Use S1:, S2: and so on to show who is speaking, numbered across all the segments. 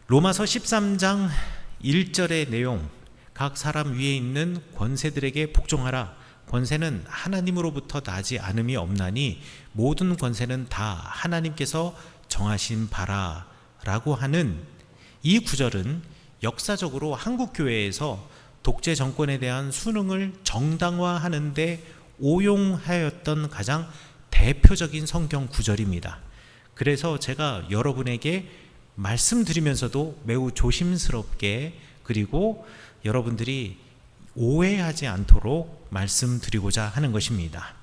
S1: 로마서 13장 1절의 내용, 각 사람 위에 있는 권세들에게 복종하라. 권세는 하나님으로부터 나지 않음이 없나니 모든 권세는 다 하나님께서 정하신 바라 라고 하는 이 구절은 역사적으로 한국교회에서 독재 정권에 대한 순응을 정당화하는 데 오용하였던 가장 대표적인 성경 구절입니다. 그래서 제가 여러분에게 말씀드리면서도 매우 조심스럽게, 그리고 여러분들이 오해하지 않도록 말씀드리고자 하는 것입니다.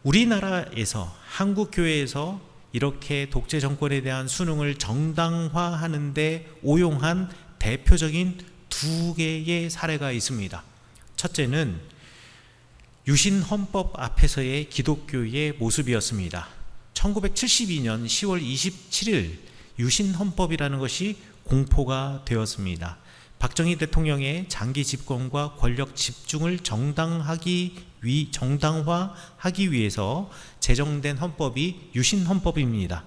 S1: 우리나라에서, 한국교회에서 이렇게 독재 정권에 대한 순응을 정당화하는 데 오용한 대표적인 두 개의 사례가 있습니다. 첫째는 유신헌법 앞에서의 기독교의 모습이었습니다. 1972년 10월 27일 유신헌법이라는 것이 공포가 되었습니다. 박정희 대통령의 장기 집권과 권력 집중을 정당화하기 위해서 제정된 헌법이 유신헌법입니다.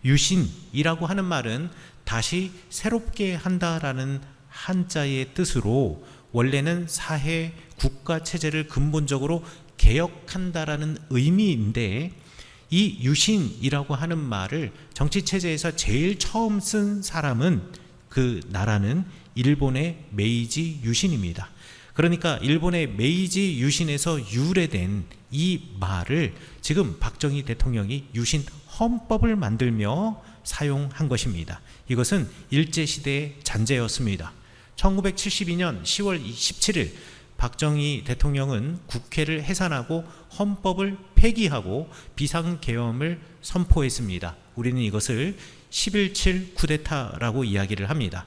S1: 유신이라고 하는 말은 다시 새롭게 한다라는 한자의 뜻으로 원래는 사회 국가 체제를 근본적으로 개혁한다라는 의미인데, 이 유신이라고 하는 말을 정치 체제에서 제일 처음 쓴 사람은, 그 나라는 일본의 메이지 유신입니다. 그러니까 일본의 메이지 유신에서 유래된 이 말을 지금 박정희 대통령이 유신 헌법을 만들며 사용한 것입니다. 이것은 일제시대의 잔재였습니다. 1972년 10월 17일 박정희 대통령은 국회를 해산하고 헌법을 폐기하고 비상계엄을 선포했습니다. 우리는 이것을 11.7 쿠데타라고 이야기를 합니다.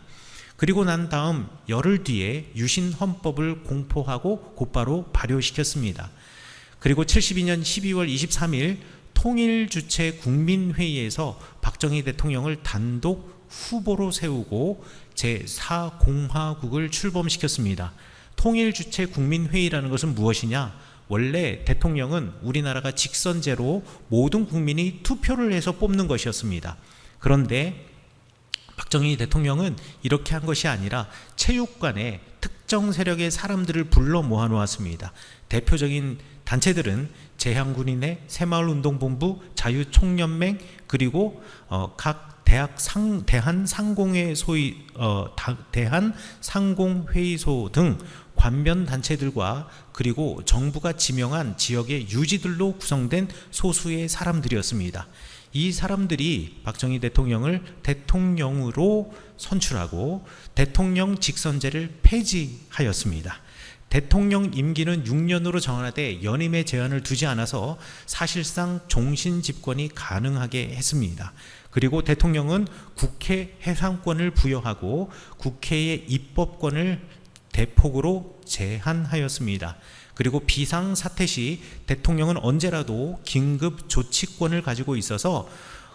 S1: 그리고 난 다음 열흘 뒤에 유신헌법을 공포하고 곧바로 발효시켰습니다. 그리고 72년 12월 23일 통일주체 국민회의에서 박정희 대통령을 단독 후보로 세우고 제4공화국을 출범시켰습니다. 통일주체 국민회의라는 것은 무엇이냐? 원래 대통령은 우리나라가 직선제로 모든 국민이 투표를 해서 뽑는 것이었습니다. 그런데 박정희 대통령은 이렇게 한 것이 아니라 체육관에 특정 세력의 사람들을 불러 모아놓았습니다. 대표적인 단체들은 재향군인회, 새마을운동본부, 자유총연맹, 그리고 각 대한상공회의소 등 관변 단체들과, 그리고 정부가 지명한 지역의 유지들로 구성된 소수의 사람들이었습니다. 이 사람들이 박정희 대통령을 대통령으로 선출하고 대통령 직선제를 폐지하였습니다. 대통령 임기는 6년으로 정하되 연임의 제한을 두지 않아서 사실상 종신 집권이 가능하게 했습니다. 그리고 대통령은 국회 해산권을 부여하고 국회의 입법권을 대폭으로 제한하였습니다. 그리고 비상사태 시 대통령은 언제라도 긴급 조치권을 가지고 있어서,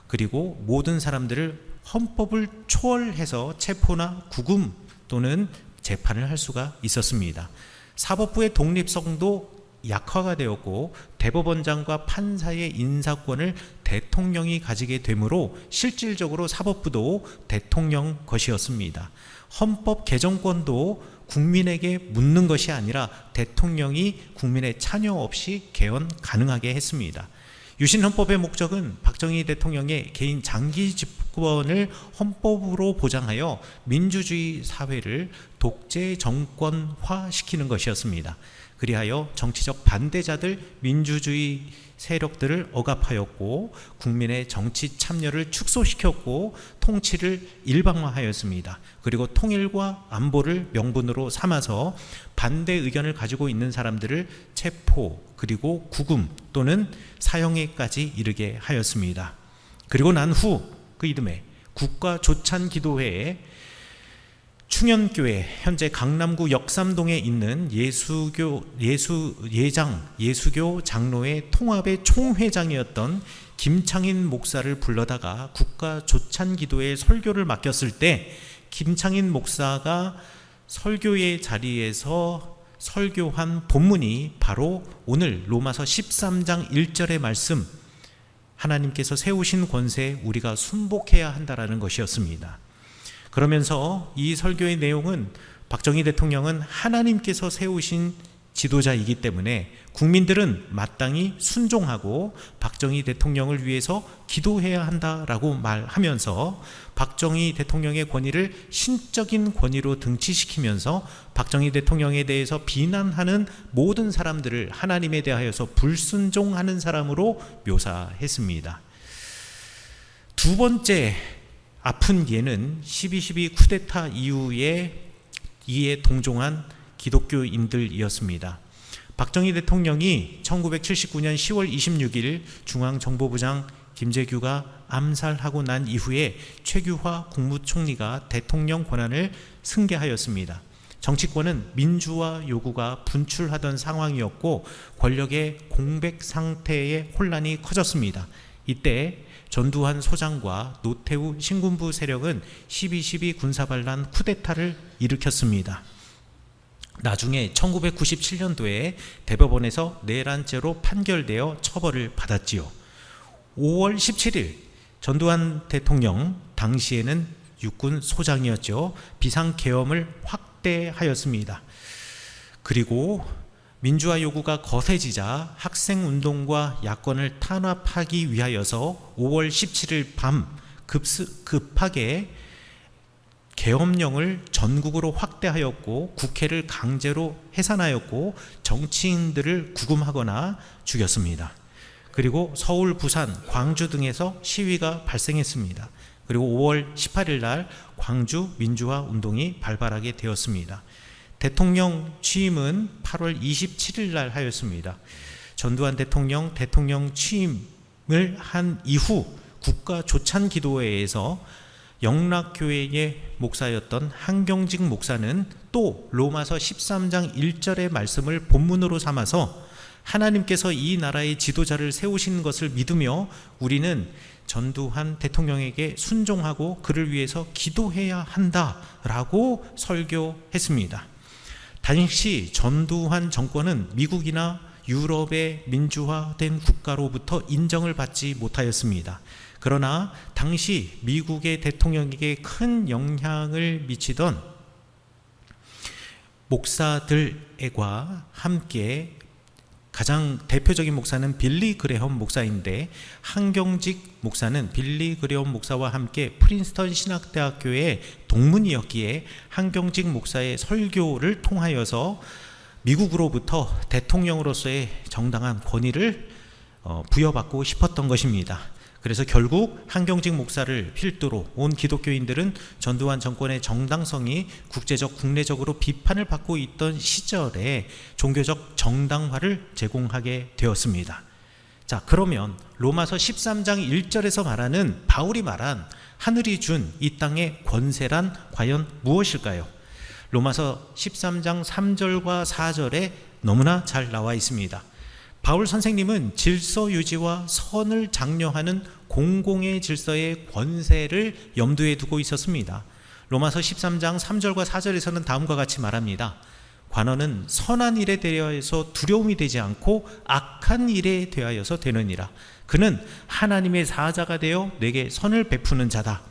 S1: 그리고 모든 사람들을 헌법을 초월해서 체포나 구금 또는 재판을 할 수가 있었습니다. 사법부의 독립성도 약화가 되었고 대법원장과 판사의 인사권을 대통령이 가지게 되므로 실질적으로 사법부도 대통령 것이었습니다. 헌법 개정권도 국민에게 묻는 것이 아니라 대통령이 국민의 참여 없이 개헌 가능하게 했습니다. 유신헌법의 목적은 박정희 대통령의 개인 장기 집권을 헌법으로 보장하여 민주주의 사회를 독재 정권화시키는 것이었습니다. 그리하여 정치적 반대자들, 민주주의 세력들을 억압하였고 국민의 정치 참여를 축소시켰고 통치를 일방화하였습니다. 그리고 통일과 안보를 명분으로 삼아서 반대 의견을 가지고 있는 사람들을 체포, 그리고 구금 또는 사형에까지 이르게 하였습니다. 그리고 난 후 그 이듬해 국가조찬기도회에 충현교회, 현재 강남구 역삼동에 있는 예수교 장로회 통합의 총회장이었던 김창인 목사를 불러다가 국가조찬기도회 설교를 맡겼을 때, 김창인 목사가 설교의 자리에서 설교한 본문이 바로 오늘 로마서 13장 1절의 말씀, 하나님께서 세우신 권세에 우리가 순복해야 한다라는 것이었습니다. 그러면서 이 설교의 내용은 박정희 대통령은 하나님께서 세우신 지도자이기 때문에 국민들은 마땅히 순종하고 박정희 대통령을 위해서 기도해야 한다라고 말하면서 박정희 대통령의 권위를 신적인 권위로 등치시키면서 박정희 대통령에 대해서 비난하는 모든 사람들을 하나님에 대하여서 불순종하는 사람으로 묘사했습니다. 두 번째 아픈 예는 12.12 쿠데타 이후에 이에 동종한 기독교인들이었습니다. 박정희 대통령이 1979년 10월 26일 중앙정보부장 김재규가 암살하고 난 이후에 최규화 국무총리가 대통령 권한을 승계하였습니다. 정치권은 민주화 요구가 분출하던 상황이었고 권력의 공백 상태의 혼란이 커졌습니다. 이때 전두환 소장과 노태우 신군부 세력은 12.12 군사반란 쿠데타를 일으켰습니다. 나중에 1997년도에 대법원에서 내란죄로 판결되어 처벌을 받았지요. 5월 17일 전두환 대통령, 당시에는 육군 소장이었죠, 비상계엄을 확대하였습니다. 그리고 민주화 요구가 거세지자 학생운동과 야권을 탄압하기 위하여서 5월 17일 밤 급하게 계엄령을 전국으로 확대하였고 국회를 강제로 해산하였고 정치인들을 구금하거나 죽였습니다. 그리고 서울, 부산, 광주 등에서 시위가 발생했습니다. 그리고 5월 18일 날 광주 민주화 운동이 발발하게 되었습니다. 대통령 취임은 8월 27일 날 하였습니다. 전두환 대통령 취임을 한 이후 국가 조찬 기도회에서 영락교회의 목사였던 한경직 목사는 또 로마서 13장 1절의 말씀을 본문으로 삼아서 하나님께서 이 나라의 지도자를 세우신 것을 믿으며 우리는 전두환 대통령에게 순종하고 그를 위해서 기도해야 한다라고 설교했습니다. 당시 전두환 정권은 미국이나 유럽의 민주화된 국가로부터 인정을 받지 못하였습니다. 그러나 당시 미국의 대통령에게 큰 영향을 미치던 목사들과 함께 가장 대표적인 목사는 빌리 그레엄 목사인데, 한경직 목사는 빌리 그레엄 목사와 함께 프린스턴 신학대학교의 동문이었기에 한경직 목사의 설교를 통하여서 미국으로부터 대통령으로서의 정당한 권위를 부여받고 싶었던 것입니다. 그래서 결국 한경직 목사를 필두로 온 기독교인들은 전두환 정권의 정당성이 국제적, 국내적으로 비판을 받고 있던 시절에 종교적 정당화를 제공하게 되었습니다. 자, 그러면 로마서 13장 1절에서 말하는, 바울이 말한 하늘이 준 이 땅의 권세란 과연 무엇일까요? 로마서 13장 3절과 4절에 너무나 잘 나와 있습니다. 바울 선생님은 질서 유지와 선을 장려하는 공공의 질서의 권세를 염두에 두고 있었습니다. 로마서 13장 3절과 4절에서는 다음과 같이 말합니다. 관원은 선한 일에 대하여서 두려움이 되지 않고 악한 일에 대하여서 되느니라. 그는 하나님의 사자가 되어 내게 선을 베푸는 자다.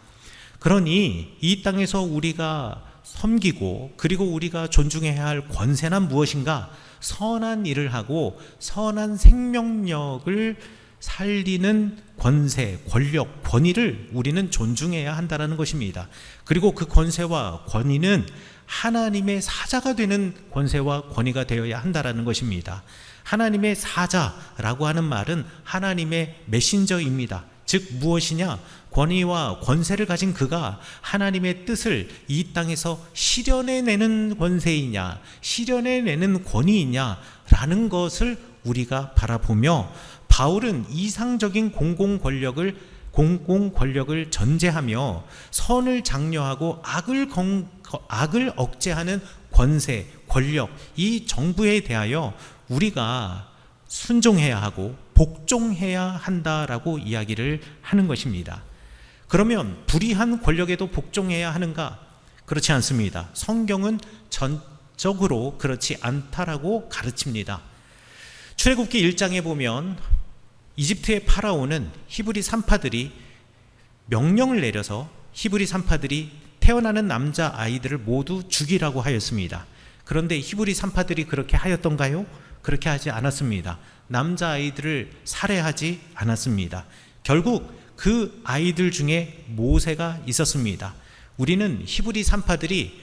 S1: 그러니 이 땅에서 우리가 섬기고 그리고 우리가 존중해야 할 권세는 무엇인가? 선한 일을 하고 선한 생명력을 살리는 권세, 권력, 권위를 우리는 존중해야 한다는 것입니다. 그리고 그 권세와 권위는 하나님의 사자가 되는 권세와 권위가 되어야 한다는 것입니다. 하나님의 사자라고 하는 말은 하나님의 메신저입니다. 즉 무엇이냐? 권위와 권세를 가진 그가 하나님의 뜻을 이 땅에서 실현해내는 권세이냐, 실현해내는 권위이냐라는 것을 우리가 바라보며, 바울은 이상적인 공공 권력을 전제하며 선을 장려하고 악을 억제하는 권세, 권력, 이 정부에 대하여 우리가 순종해야 하고 복종해야 한다라고 이야기를 하는 것입니다. 그러면 불의한 권력에도 복종해야 하는가? 그렇지 않습니다. 성경은 전적으로 그렇지 않다라고 가르칩니다. 출애굽기 1장에 보면 이집트의 파라오는 히브리 산파들이 명령을 내려서 히브리 산파들이 태어나는 남자 아이들을 모두 죽이라고 하였습니다. 그런데 히브리 산파들이 그렇게 하였던가요? 그렇게 하지 않았습니다. 남자 아이들을 살해하지 않았습니다. 결국 그 아이들 중에 모세가 있었습니다. 우리는 히브리 산파들이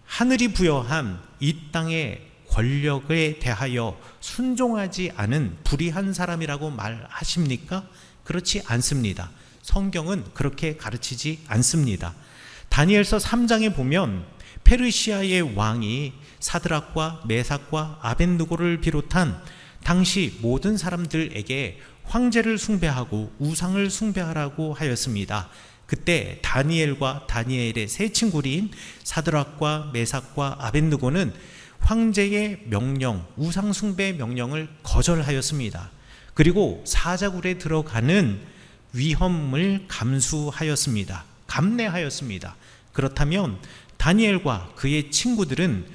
S1: 하늘이 부여한 이 땅의 권력에 대하여 순종하지 않은 불의한 사람이라고 말하십니까? 그렇지 않습니다. 성경은 그렇게 가르치지 않습니다. 다니엘서 3장에 보면 페르시아의 왕이 사드락과 메삭과 아벳느고를 비롯한 당시 모든 사람들에게 황제를 숭배하고 우상을 숭배하라고 하였습니다. 그때 다니엘과 다니엘의 세 친구인 사드락과 메삭과 아벳느고는 황제의 명령, 우상 숭배 명령을 거절하였습니다. 그리고 사자굴에 들어가는 위험을 감수하였습니다. 감내하였습니다. 그렇다면 다니엘과 그의 친구들은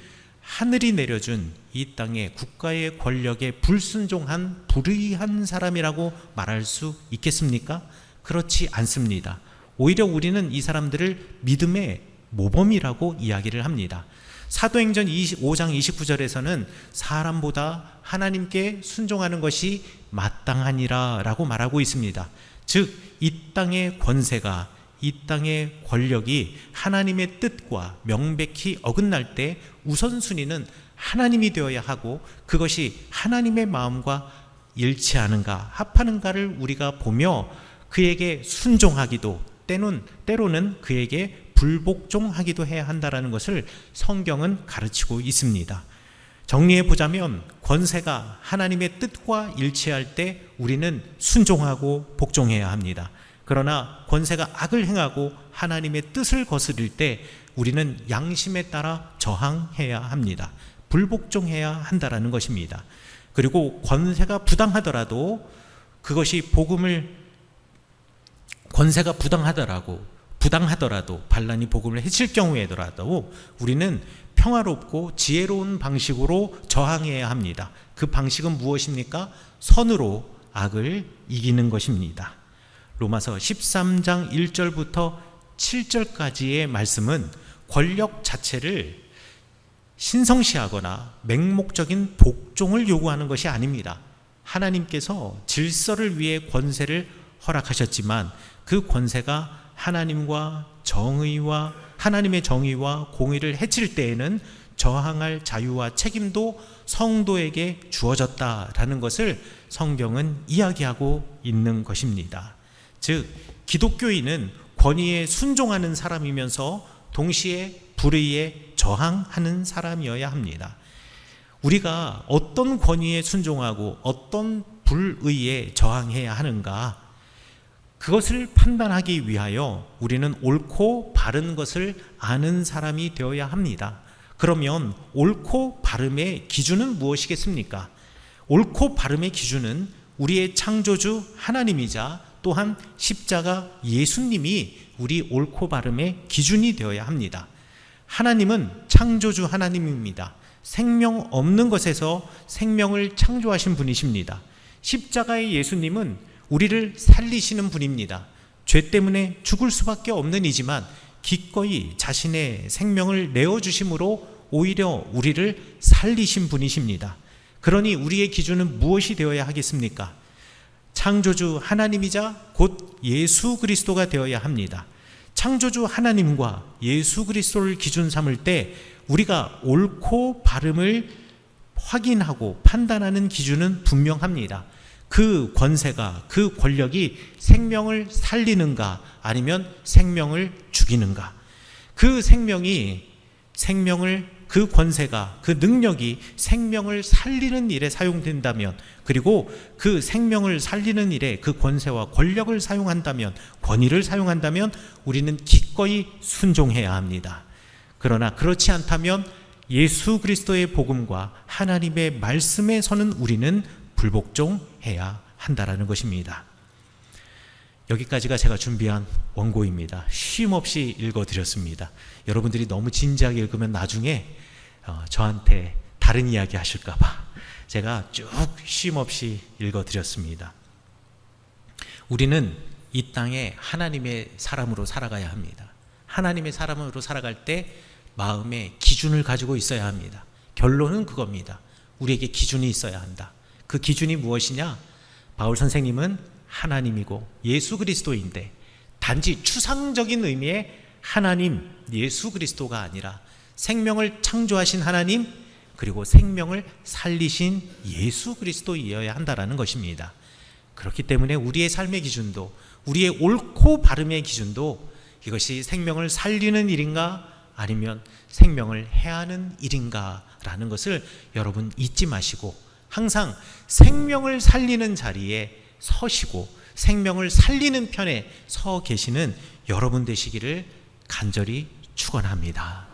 S1: 하늘이 내려준 이 땅의 국가의 권력에 불순종한 불의한 사람이라고 말할 수 있겠습니까? 그렇지 않습니다. 오히려 우리는 이 사람들을 믿음의 모범이라고 이야기를 합니다. 사도행전 5장 29절에서는 사람보다 하나님께 순종하는 것이 마땅하니라 라고 말하고 있습니다. 즉, 이 땅의 권세가, 이 땅의 권력이 하나님의 뜻과 명백히 어긋날 때 우선순위는 하나님이 되어야 하고 그것이 하나님의 마음과 일치하는가 합하는가를 우리가 보며 그에게 순종하기도 때로는 그에게 불복종하기도 해야 한다는 것을 성경은 가르치고 있습니다. 정리해 보자면 권세가 하나님의 뜻과 일치할 때 우리는 순종하고 복종해야 합니다. 그러나 권세가 악을 행하고 하나님의 뜻을 거스릴 때 우리는 양심에 따라 저항해야 합니다. 불복종해야 한다는 것입니다. 그리고 권세가 부당하더라도 그것이 권세가 부당하더라도 반란이 복음을 해칠 경우에라도 우리는 평화롭고 지혜로운 방식으로 저항해야 합니다. 그 방식은 무엇입니까? 선으로 악을 이기는 것입니다. 로마서 13장 1절부터 7절까지의 말씀은 권력 자체를 신성시하거나 맹목적인 복종을 요구하는 것이 아닙니다. 하나님께서 질서를 위해 권세를 허락하셨지만 그 권세가 하나님의 정의와 공의를 해칠 때에는 저항할 자유와 책임도 성도에게 주어졌다라는 것을 성경은 이야기하고 있는 것입니다. 즉, 기독교인은 권위에 순종하는 사람이면서 동시에 불의에 저항하는 사람이어야 합니다. 우리가 어떤 권위에 순종하고 어떤 불의에 저항해야 하는가, 그것을 판단하기 위하여 우리는 옳고 바른 것을 아는 사람이 되어야 합니다. 그러면 옳고 바름의 기준은 무엇이겠습니까? 옳고 바름의 기준은 우리의 창조주 하나님이자 또한 십자가 예수님이 우리 옳고 바름의 기준이 되어야 합니다. 하나님은 창조주 하나님입니다. 생명 없는 것에서 생명을 창조하신 분이십니다. 십자가의 예수님은 우리를 살리시는 분입니다. 죄 때문에 죽을 수밖에 없는 이지만 기꺼이 자신의 생명을 내어주심으로 오히려 우리를 살리신 분이십니다. 그러니 우리의 기준은 무엇이 되어야 하겠습니까? 창조주 하나님이자 곧 예수 그리스도가 되어야 합니다. 창조주 하나님과 예수 그리스도를 기준 삼을 때 우리가 옳고 바름을 확인하고 판단하는 기준은 분명합니다. 그 권세가, 그 권력이 생명을 살리는가 아니면 생명을 죽이는가. 그 그 권세가, 그 능력이 생명을 살리는 일에 사용된다면, 그리고 그 생명을 살리는 일에 그 권세와 권력을 사용한다면, 권위를 사용한다면 우리는 기꺼이 순종해야 합니다. 그러나 그렇지 않다면 예수 그리스도의 복음과 하나님의 말씀에 서는 우리는 불복종해야 한다라는 것입니다. 여기까지가 제가 준비한 원고입니다. 쉼 없이 읽어드렸습니다. 여러분들이 너무 진지하게 읽으면 나중에 저한테 다른 이야기 하실까봐 제가 쭉 쉼 없이 읽어드렸습니다. 우리는 이 땅에 하나님의 사람으로 살아가야 합니다. 하나님의 사람으로 살아갈 때 마음의 기준을 가지고 있어야 합니다. 결론은 그겁니다. 우리에게 기준이 있어야 한다. 그 기준이 무엇이냐? 바울 선생님은 하나님이고 예수 그리스도인데 단지 추상적인 의미의 하나님, 예수 그리스도가 아니라 생명을 창조하신 하나님, 그리고 생명을 살리신 예수 그리스도이어야 한다라는 것입니다. 그렇기 때문에 우리의 삶의 기준도, 우리의 옳고 바름의 기준도 이것이 생명을 살리는 일인가 아니면 생명을 해하는 일인가라는 것을 여러분 잊지 마시고 항상 생명을 살리는 자리에 서시고 생명을 살리는 편에 서 계시는 여러분 되시기를 간절히 축원합니다.